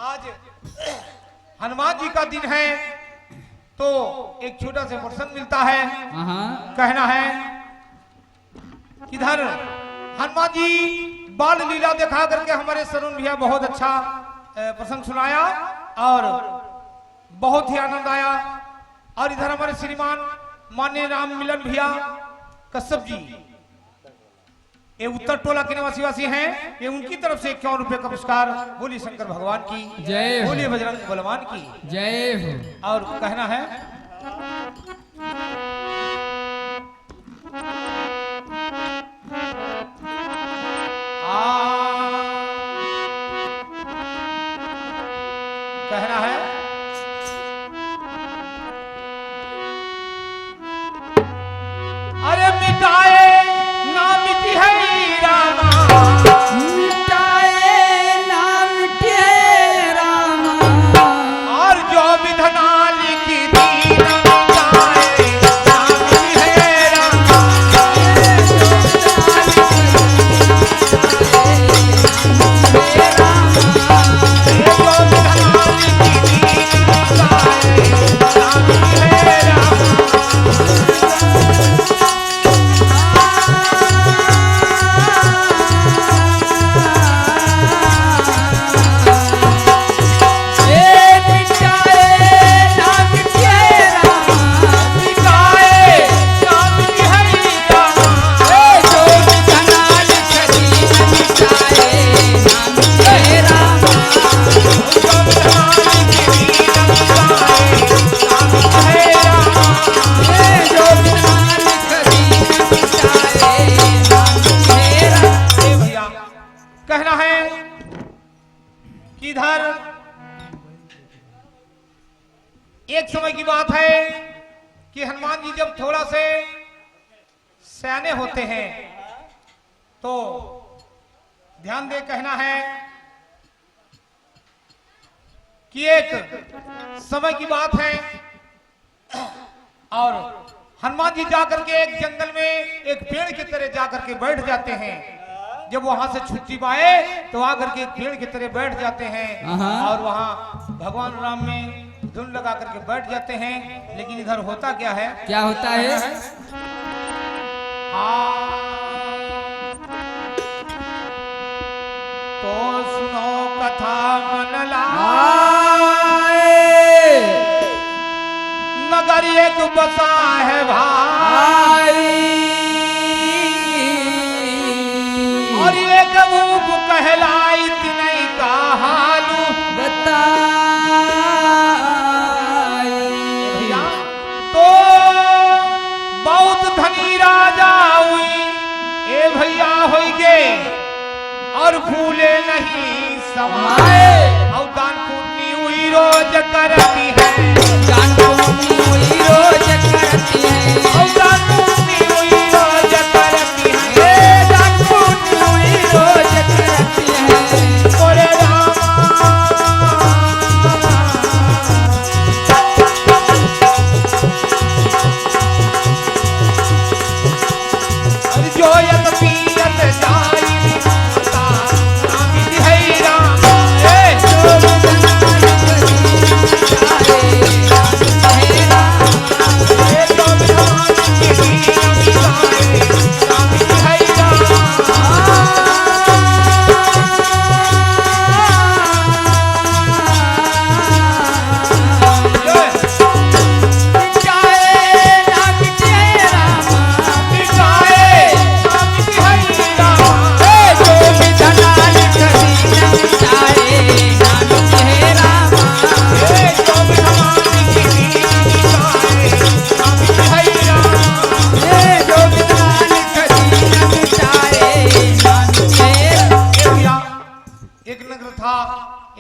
आज हनुमान जी का दिन है तो एक छोटा सा प्रसंग मिलता है। कहना है इधर हनुमान जी बाल लीला दिखा करके हमारे सरुण भैया बहुत अच्छा प्रसंग सुनाया और बहुत ही आनंद आया। और इधर हमारे श्रीमान माननीय राम मिलन भैया कश्यप जी ये उत्तर टोला के निवासी हैं, ये उनकी तरफ से 51 रुपए का पुरस्कार। बोलिए शंकर भगवान की जय, बोलिए बजरंग बलवान की जय हो। और कहना है कहना है अरे मिटाए ना मिटी है रामा, मिटाए ना मिटे रामा, और जो विधना लिखी थी ना मिटाए ना मिटी है रामा, जो विधना लिखी थी ना मिटाए ना मिटी है रामा। कहना है कि इधर एक समय की बात है कि हनुमान जी जब थोड़ा से सयाने होते हैं तो ध्यान दे कहना है कि एक समय की बात है और हनुमान जी जाकर के एक जंगल में एक पेड़ की तरह जाकर के बैठ जाते हैं। जब वहां से छुट्टी पाए तो आकर के एक पेड़ की तरह बैठ जाते हैं और वहां भगवान राम में धुन लगा करके बैठ जाते हैं। लेकिन इधर होता क्या है, क्या होता है? तो सुनो कथा मन नगर एक बसा है भाई, और एक ऊप कहलाई तिनई का हालू बता भैया। तो बहुत धनी राजा हुई ए भैया होइगे और फूले नहीं समाए, और दान पुण्य हुई रोज करती है, जान पुण्य हुई रोज करती है, और दान पुण्य हुई रोज करती है, जान पुण्य हुई रोज करती है। बोले रामा और जो यत पियत जाई माता नामी है रामा, जो बना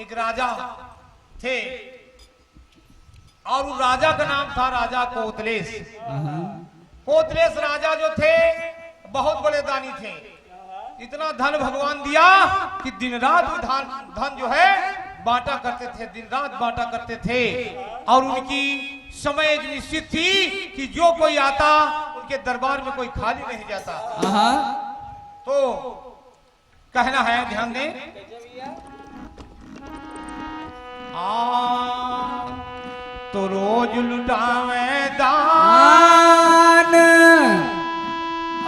एक राजा थे और उस राजा का नाम था राजा कोतलेश। कोतलेश राजा जो थे बहुत बड़े दानी थे। इतना धन भगवान दिया कि दिन रात धन जो है बांटा करते थे, दिन रात बांटा करते थे। और उनकी समय निश्चित थी कि जो कोई आता उनके दरबार में कोई खाली नहीं जाता। तो कहना है, ध्यान दें, तो रोज लुटावे दान,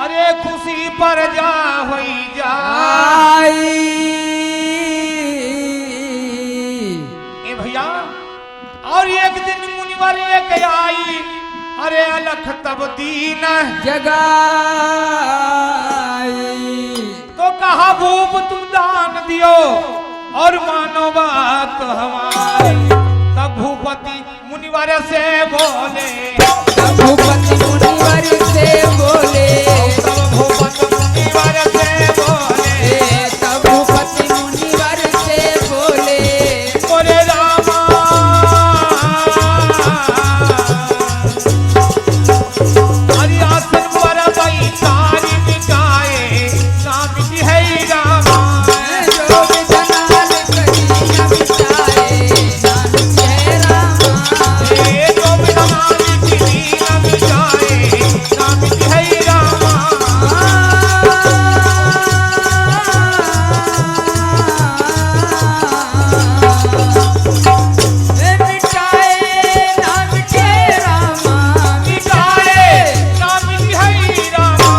अरे खुशी पर जा होई जाई। ए भैया, और एक दिन मुनिवर एक आई, अरे अलख तब दीन जगाई। तो कहा भूप तुम दान दियो और मानो बात हमारी। तब भूपति मुनिवर से बोले, तब भूपति मुनिवर से बोले, तब भूपति मुनिवर से बोले, तब भूपति मुनिवर से बोले, बोले रामा हरि आसन पर बैठारी मिटाए नाम की है रामा। जो विधनाल करी न मिटाए नाम है रामा। ए जो विधनाल करी न मिटाए नाम की है रामा। मिटाए नाम के रामा, मिटाए नाम की है रामा।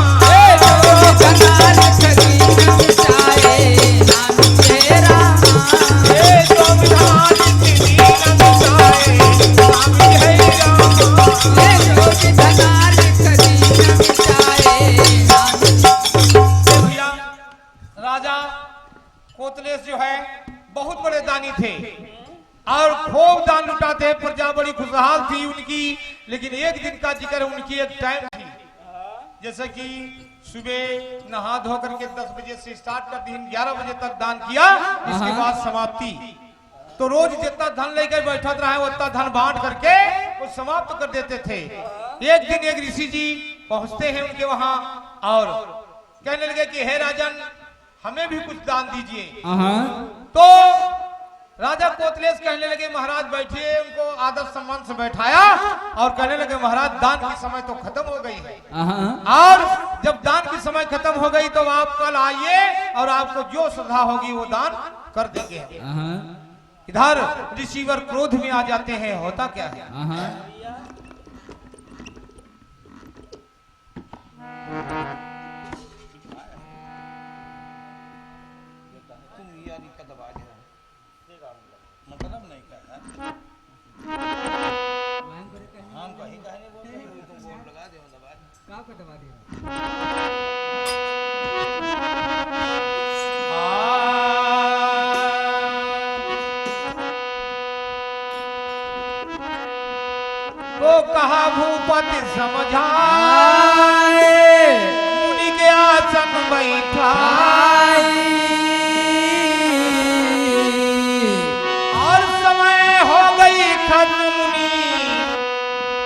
जो विधनाल करी न मिटाए नाम के रामा। ए जो विधनाल करी न मिटाए नाम की है रामा। जो विधनाल करी न मिटाए नाम। भैया, राजा कोतलेश जो है बहुत बड़े दानी थे और खूब दान लुटाते, प्रजा बड़ी खुशहाल थी उनकी। लेकिन एक दिन का जिक्र, उनकी एक टाइम थी, जैसे कि सुबह नहा धो करके 10 बजे से स्टार्ट कर दिन 11 बजे तक दान किया, इसके बाद समाप्ति। तो रोज जितना धन लेकर बैठा रहा है उतना धन बांट करके वो समाप्त कर देते थे। एक दिन एक ऋषि जी पहुंचते हैं उनके वहां और कहने लगे कि हे राजन, हमें भी कुछ दान दीजिए। तो राजा कोतलेश कहने लगे महाराज बैठिए। उनको आदर सम्मान से बैठाया और कहने लगे महाराज दान की समय तो खत्म हो गई है, और जब दान की समय खत्म हो गई तो आप कल आइए और आपको जो श्रद्धा होगी वो दान कर देंगे। इधर रिसीवर क्रोध में आ जाते हैं, होता क्या है तो कहा भूपति समझाए, मुनि के आसन बैठाई। और समय हो गई खत्म मुनि,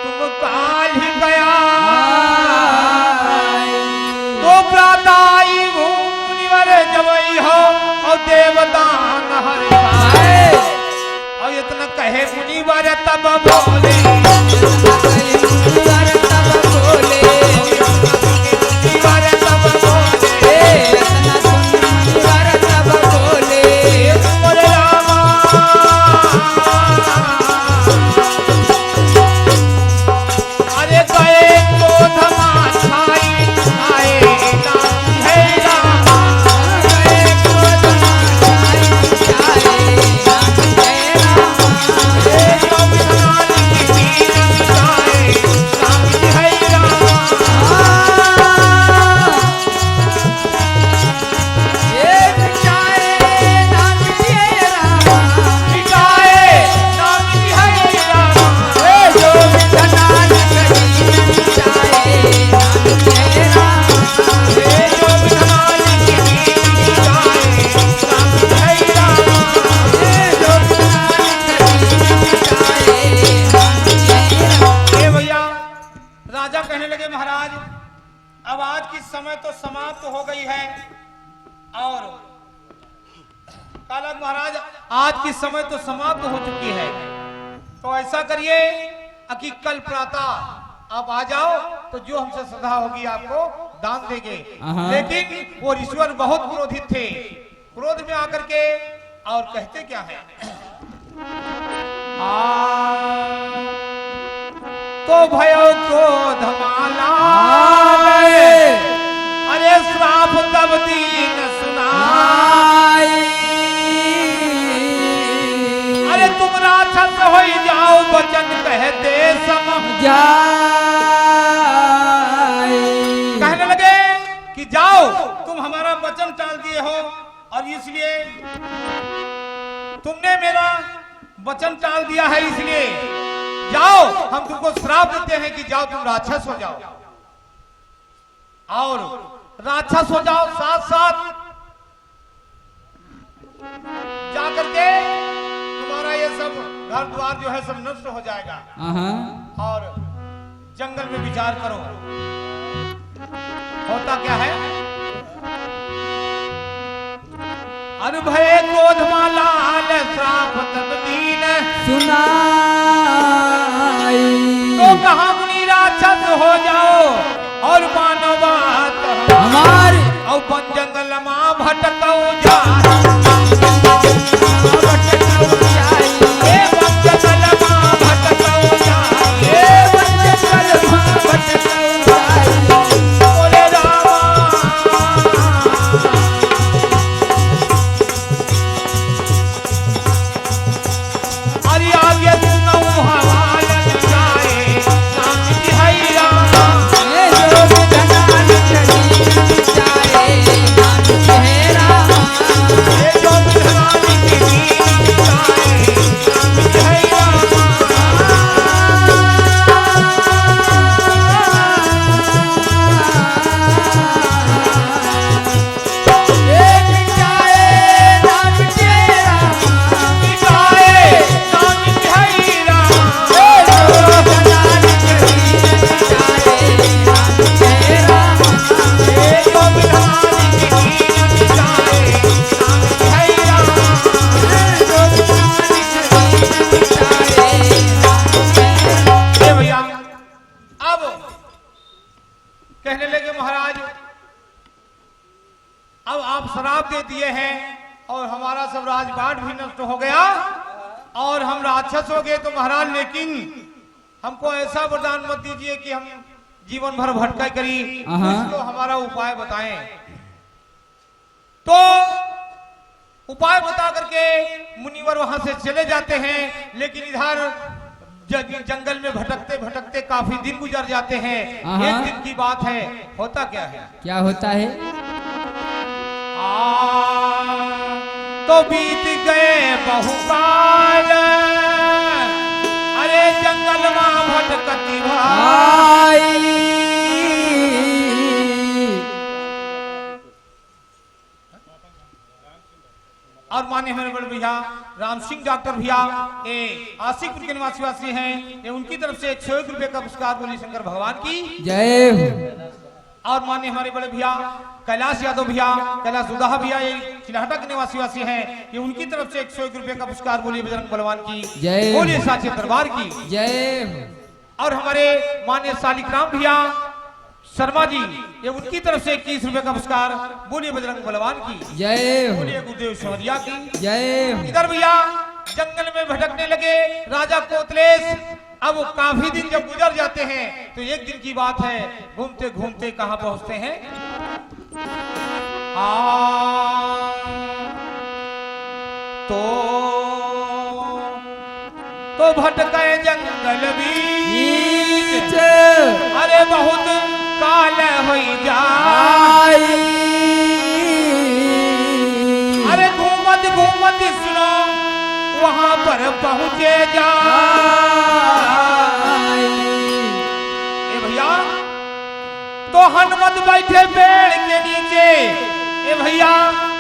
तुम काल ही गया। तो प्राताई मुनिवर जबई हो और देवदान हर पाए। और इतना कहे मुनिवर तब बोले, आज की समय तो समाप्त हो चुकी है। तो ऐसा करिए कि कल प्रातः आप आ जाओ, तो जो हमसे श्रद्धा होगी आपको दान देंगे। लेकिन वो ऋषिवर बहुत क्रोधित थे, क्रोध में आकर के और कहते क्या है तो भयो क्रोध माला अरे श्राप तब दीन सुनाई अरे तुम राक्षस हो जाओ वचन कहते कहने लगे कि जाओ तुम हमारा वचन टाल दिए हो और इसलिए तुमने मेरा वचन टाल दिया है, इसलिए जाओ हम तुमको श्राप देते हैं कि जाओ तुम राक्षस हो जाओ और राक्षस हो जाओ, साथ साथ जाकर के तुम्हारा ये सब घर द्वार जो है सब नष्ट हो जाएगा और जंगल में विचार करो। होता क्या है, अरे भय क्रोध माला श्राप तब दीन सुनाई तो कहा मुनि राक्षस हो जाओ और मानो बात हमारी और बन जंगल मां भटकौ जा दे दिए हैं और हमारा सब राजपाट भी नष्ट हो गया और हम राक्षस हो गए तो महाराज, लेकिन हमको ऐसा वरदान मत दीजिए कि हम जीवन भर भटका करी, कुछ तो हमारा उपाय बताएं। तो उपाय बता करके मुनिवर वहां से चले जाते हैं, लेकिन इधर जंगल में भटकते भटकते काफी दिन गुजर जाते हैं। एक दिन की बात है, होता क्या है, क्या होता है, तो बीत गए बहुकाल अरे जंगल में भटकती भाई और माने हमारे बड़े भैया राम सिंह डॉक्टर भैया ये आशिकपुर के निवासी हैं, ये उनकी तरफ से 101 रुपए का पुरस्कार बोले शंकर भगवान की जय। और माननीय हमारे बड़े भैया कैलाश यादव भैया, कैलाश उदाहा भैया, ये चिल्हाटा के निवासी हैं, ये उनकी तरफ से 101 रुपए का पुरस्कार बोलिए बजरंग बलवान की जय, बोलिए साचे दरबार की जय। और हमारे माननीय शालिग्राम भैया शर्मा जी, ये उनकी तरफ से 21 रुपए का पुरस्कार बोलिए बजरंग बलवान की जय, बोलिए गुरुदेव शौरिया की जय। इधर भैया जंगल में भटकने लगे राजा कोतलेश। अब काफी दिन जब गुजर जाते हैं तो एक दिन की बात है, घूमते घूमते कहां पहुंचते हैं, तो भटके जंगल बीच अरे बहुत काल हो जाए अरे घूमत घूमत सुनो वहां पर पहुंचे जा भैया। तो हनुमत बैठे पेड़ के नीचे ए भैया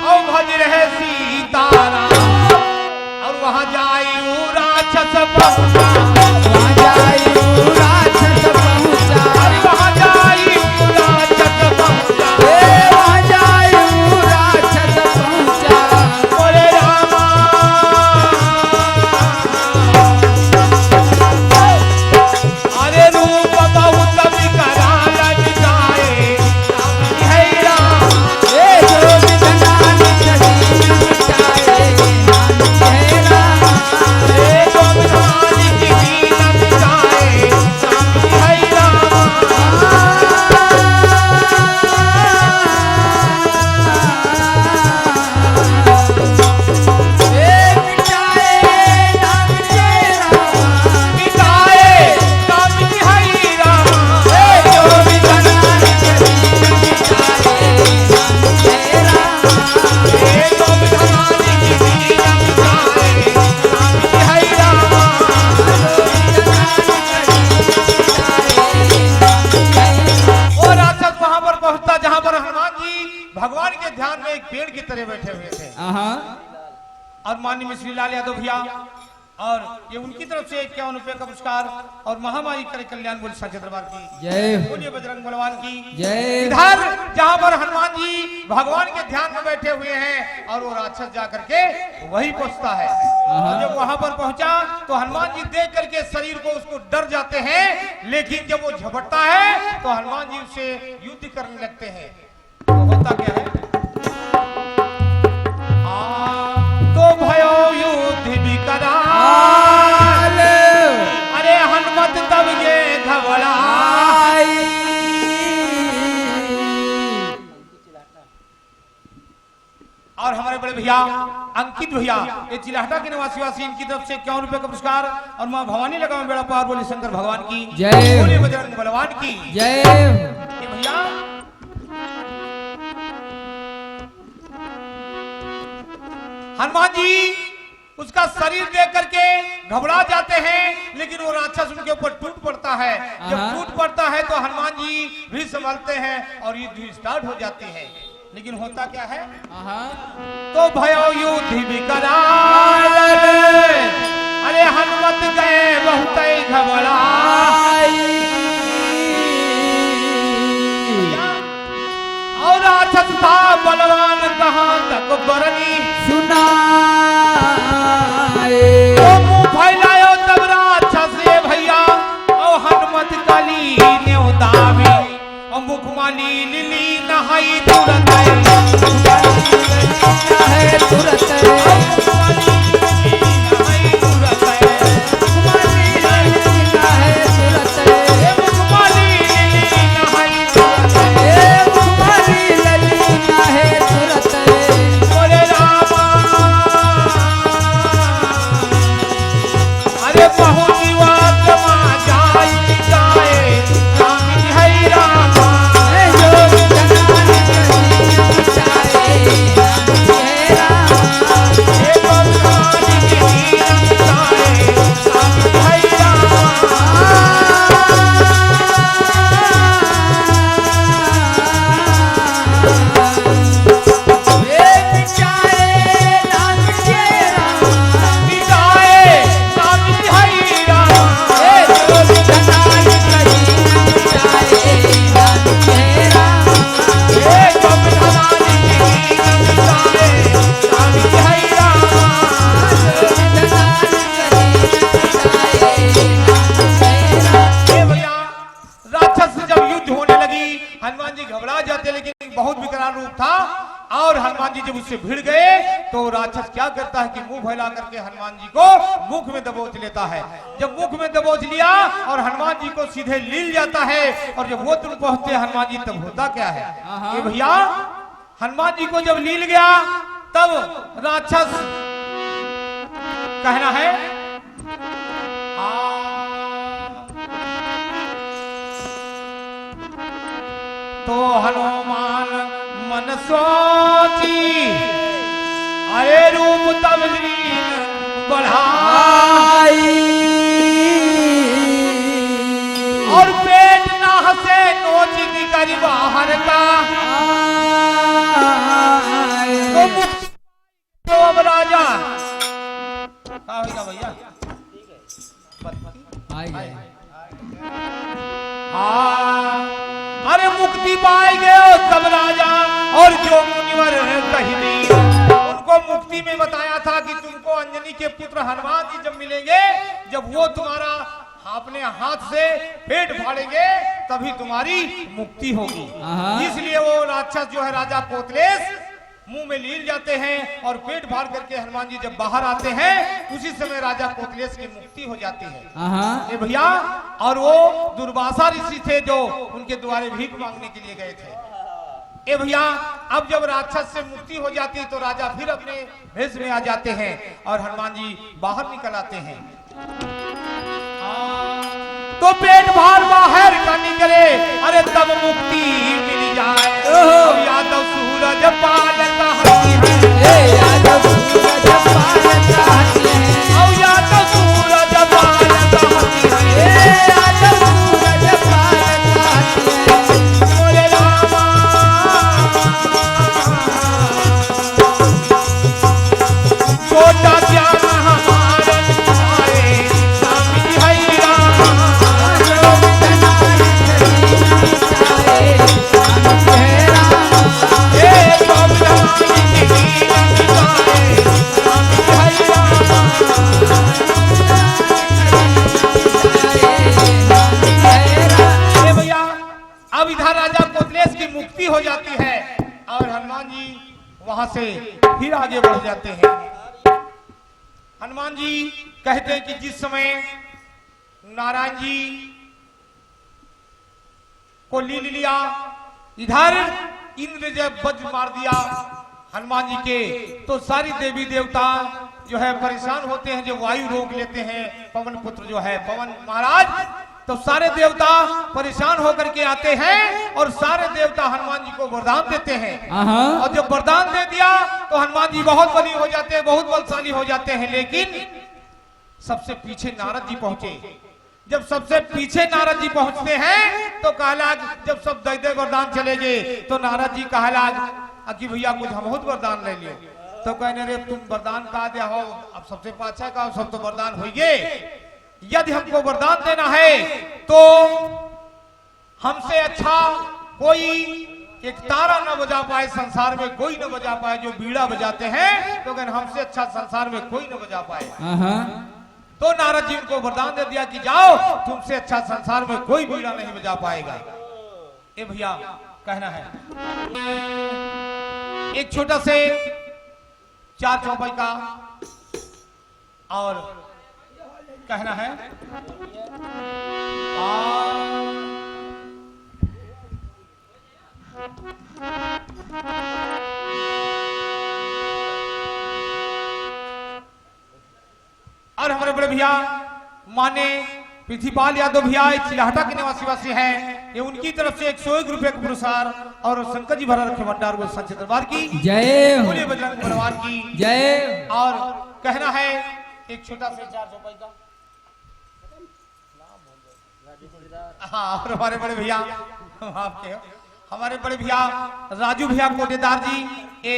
और भज रहे सीताराम और वहां जाई राक्षस पहुंचा, वहां जाई राक्षस पहुंचा, वहां जाई राक्षस पहुंचा, वहां जाई राक्षस पहुंचा। बोले रामा अरे रूप बहुत विकराल दिखाए है राम, ये जो विधान चली जाए नाम है राम, ये जो विधान की मान्य मिश्री लाल यादव भैया और ये उनकी तरफ से 51 रुपए का पुरस्कार और महामारी करे कल्याण बोल सच्चे दरबार की जय बोलिए बजरंग बलवान की जय इधर जहाँ पर हनुमान जी भगवान के ध्यान में बैठे हुए हैं और वो राक्षस जा करके वही पहुंचता है और जब वहां पर पहुंचा तो हनुमान जी देख करके शरीर को उसको डर जाते हैं, लेकिन जब वो झपटता है तो हनुमान जी उससे युद्ध करने लगते हैं। तो होता क्या है, तो भयो युद्ध भी करा, अरे हनुमत तब ये घबरा, और हमारे बड़े भैया अंकित भैया ये चिलाहटा के निवासी वासी इनकी तरफ से 51 रुपए का पुरस्कार और मां भवानी लगा बेड़ा पार बोले शंकर भगवान की जय, बोले बजरंग बलवान की जय। ये भैया हनुमान जी उसका शरीर देख करके घबरा जाते हैं, लेकिन वो राक्षस उनके ऊपर टूट पड़ता है। जब टूट पड़ता है तो हनुमान जी भी संभलते हैं और युद्ध स्टार्ट हो जाते हैं। लेकिन होता क्या है, तो भयो युद्ध भी करा, अरे हनुमत गए बहुत घबरा, और राक्षस था बलवान कहाँ तक बरनी सुना तो मुंह फैलायो तब राक्षस ये भैया और हनुमत कली ने दावी और मुख माली लिली नहाई तुरंत है तुरंत जब उससे भिड़ गए तो राक्षस क्या करता है कि मुंह फैला करके हनुमान जी को मुख में दबोच लेता है। जब मुख में दबोच लिया और हनुमान जी को सीधे लील जाता है और जब वो तुम पहुंचते हनुमान जी तब होता क्या है कि भैया हनुमान जी को जब लील गया तब राक्षस कहना है तो हनुमान मन सोची अरे रूप तब लीन बढ़ाई और पेट ना हसे नोच निकल बाहर का तो अब राजा क्या होगा भैया अरे मुक्ति पाए गए तब राजा और जो मुनिवर कही दी उनको मुक्ति में बताया था कि तुमको अंजनी के पुत्र हनुमान जी जब मिलेंगे जब वो तुम्हारा अपने हाथ से पेट फाड़ेंगे तभी तुम्हारी मुक्ति होगी। इसलिए वो राक्षस जो है राजा कोतलेश मुंह में लील जाते हैं और पेट फाड़ करके हनुमान जी जब बाहर आते हैं उसी समय राजा कोतलेश की मुक्ति हो जाती है। ये भैया और वो दुर्वासा ऋषि थे जो उनके द्वारे भीख मांगने के लिए गए थे। ए भैया अब जब राक्षस से मुक्ति हो जाती है तो राजा फिर अपने भेष में आ जाते हैं और हनुमान जी बाहर निकल आते हैं। तो पेट बाहर बाहर का निकले अरे तब मुक्ति मिल जाए। यादव सूरज पालता यादव सूरज पालता यादव सूरज पालता यादव सूरज पालता बोले रामा छोटा से फिर आगे बढ़ जाते हैं। हनुमान जी कहते हैं कि जिस समय नारायण जी को ली लिया, इधर इंद्र जब वज्र मार दिया हनुमान जी के, तो सारी देवी देवता जो है परेशान होते हैं, जो वायु रोक लेते हैं, पवन पुत्र जो है पवन महाराज, तो सारे देवता परेशान होकर के आते हैं और सारे देवता हनुमान जी को वरदान देते हैं। और जब वरदान दे दिया तो हनुमान जी बहुत बली हो जाते हैं, बहुत बलशाली हो जाते हैं। लेकिन सबसे पीछे नारद जी पहुंचे। जब सबसे पीछे नारद जी पहुंचते हैं तो कहलाग, जब सब दे दे वरदान चले गए तो नारद जी कहलाग कि भैया कुछ हम बहुत वरदान ले लियो। तो कहने रे तुम वरदान कहा दे हो, अब सबसे पाछा का सब तो वरदान हो गए, यदि हमको वरदान देना है तो हमसे अच्छा कोई एक तारा न बजा पाए, संसार में कोई न बजा पाए जो बीड़ा बजाते हैं, तो कहने हमसे अच्छा संसार में कोई न बजा पाए। तो नारद जी उनको वरदान दे दिया कि जाओ, तुमसे अच्छा संसार में कोई बीड़ा नहीं बजा पाएगा। ए भैया कहना है एक छोटा से 4 चौपाई का और कहना है और हमारे बड़े भैया माने पृथ्वीपाल यादव भैया चिल्लाहटा के निवासी हैं, ये उनकी तरफ से 101 रुपए का पुरस्कार और शंकर जी भरा रखे भंडार वो सच्चे दरबार की जय, बोले बजरंग बलवान की जय। और कहना है एक छोटा से 4 चौपाई का, हाँ, और हमारे बड़े भैया आपके हमारे बड़े भैया राजू भैया कोटेदार जी, ये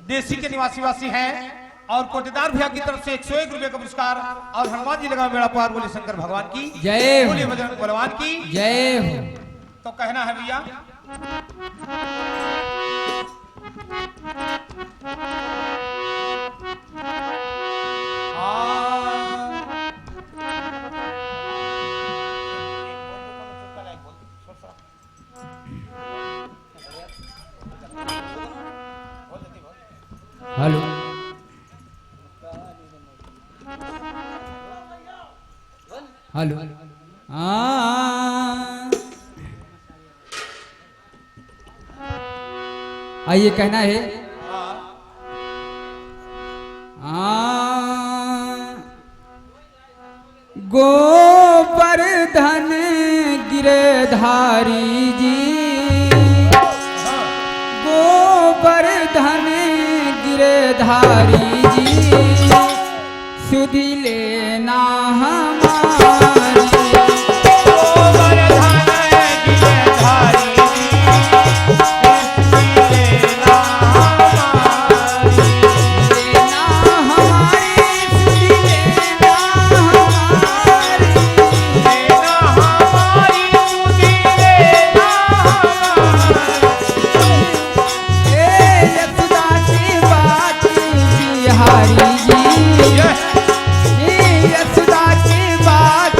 देसी के निवासी हैं और कोटेदार भैया की तरफ से 101 रुपए का पुरस्कार और हनुमान जी लगा मेरा पार, बोले शंकर भगवान की जय, बोले बजरंग बलवान की जय। तो कहना है भैया हेलो हेलो आइए कहना है गोवर्धन गिरधारी जी, गोवर्धन गिरधारी जी, सुधि लेना हमारी, गोवर्धन गिरधारी जी, सुधि लेना हमारी, लेना हमारी, सुधि लेना हमारी, लेना हमारी, सुधि लेना हमारी। यशोदा की बात बिहारी जी, यशोदा की बात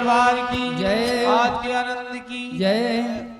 दरबार की जय। आज के आनंद की जय।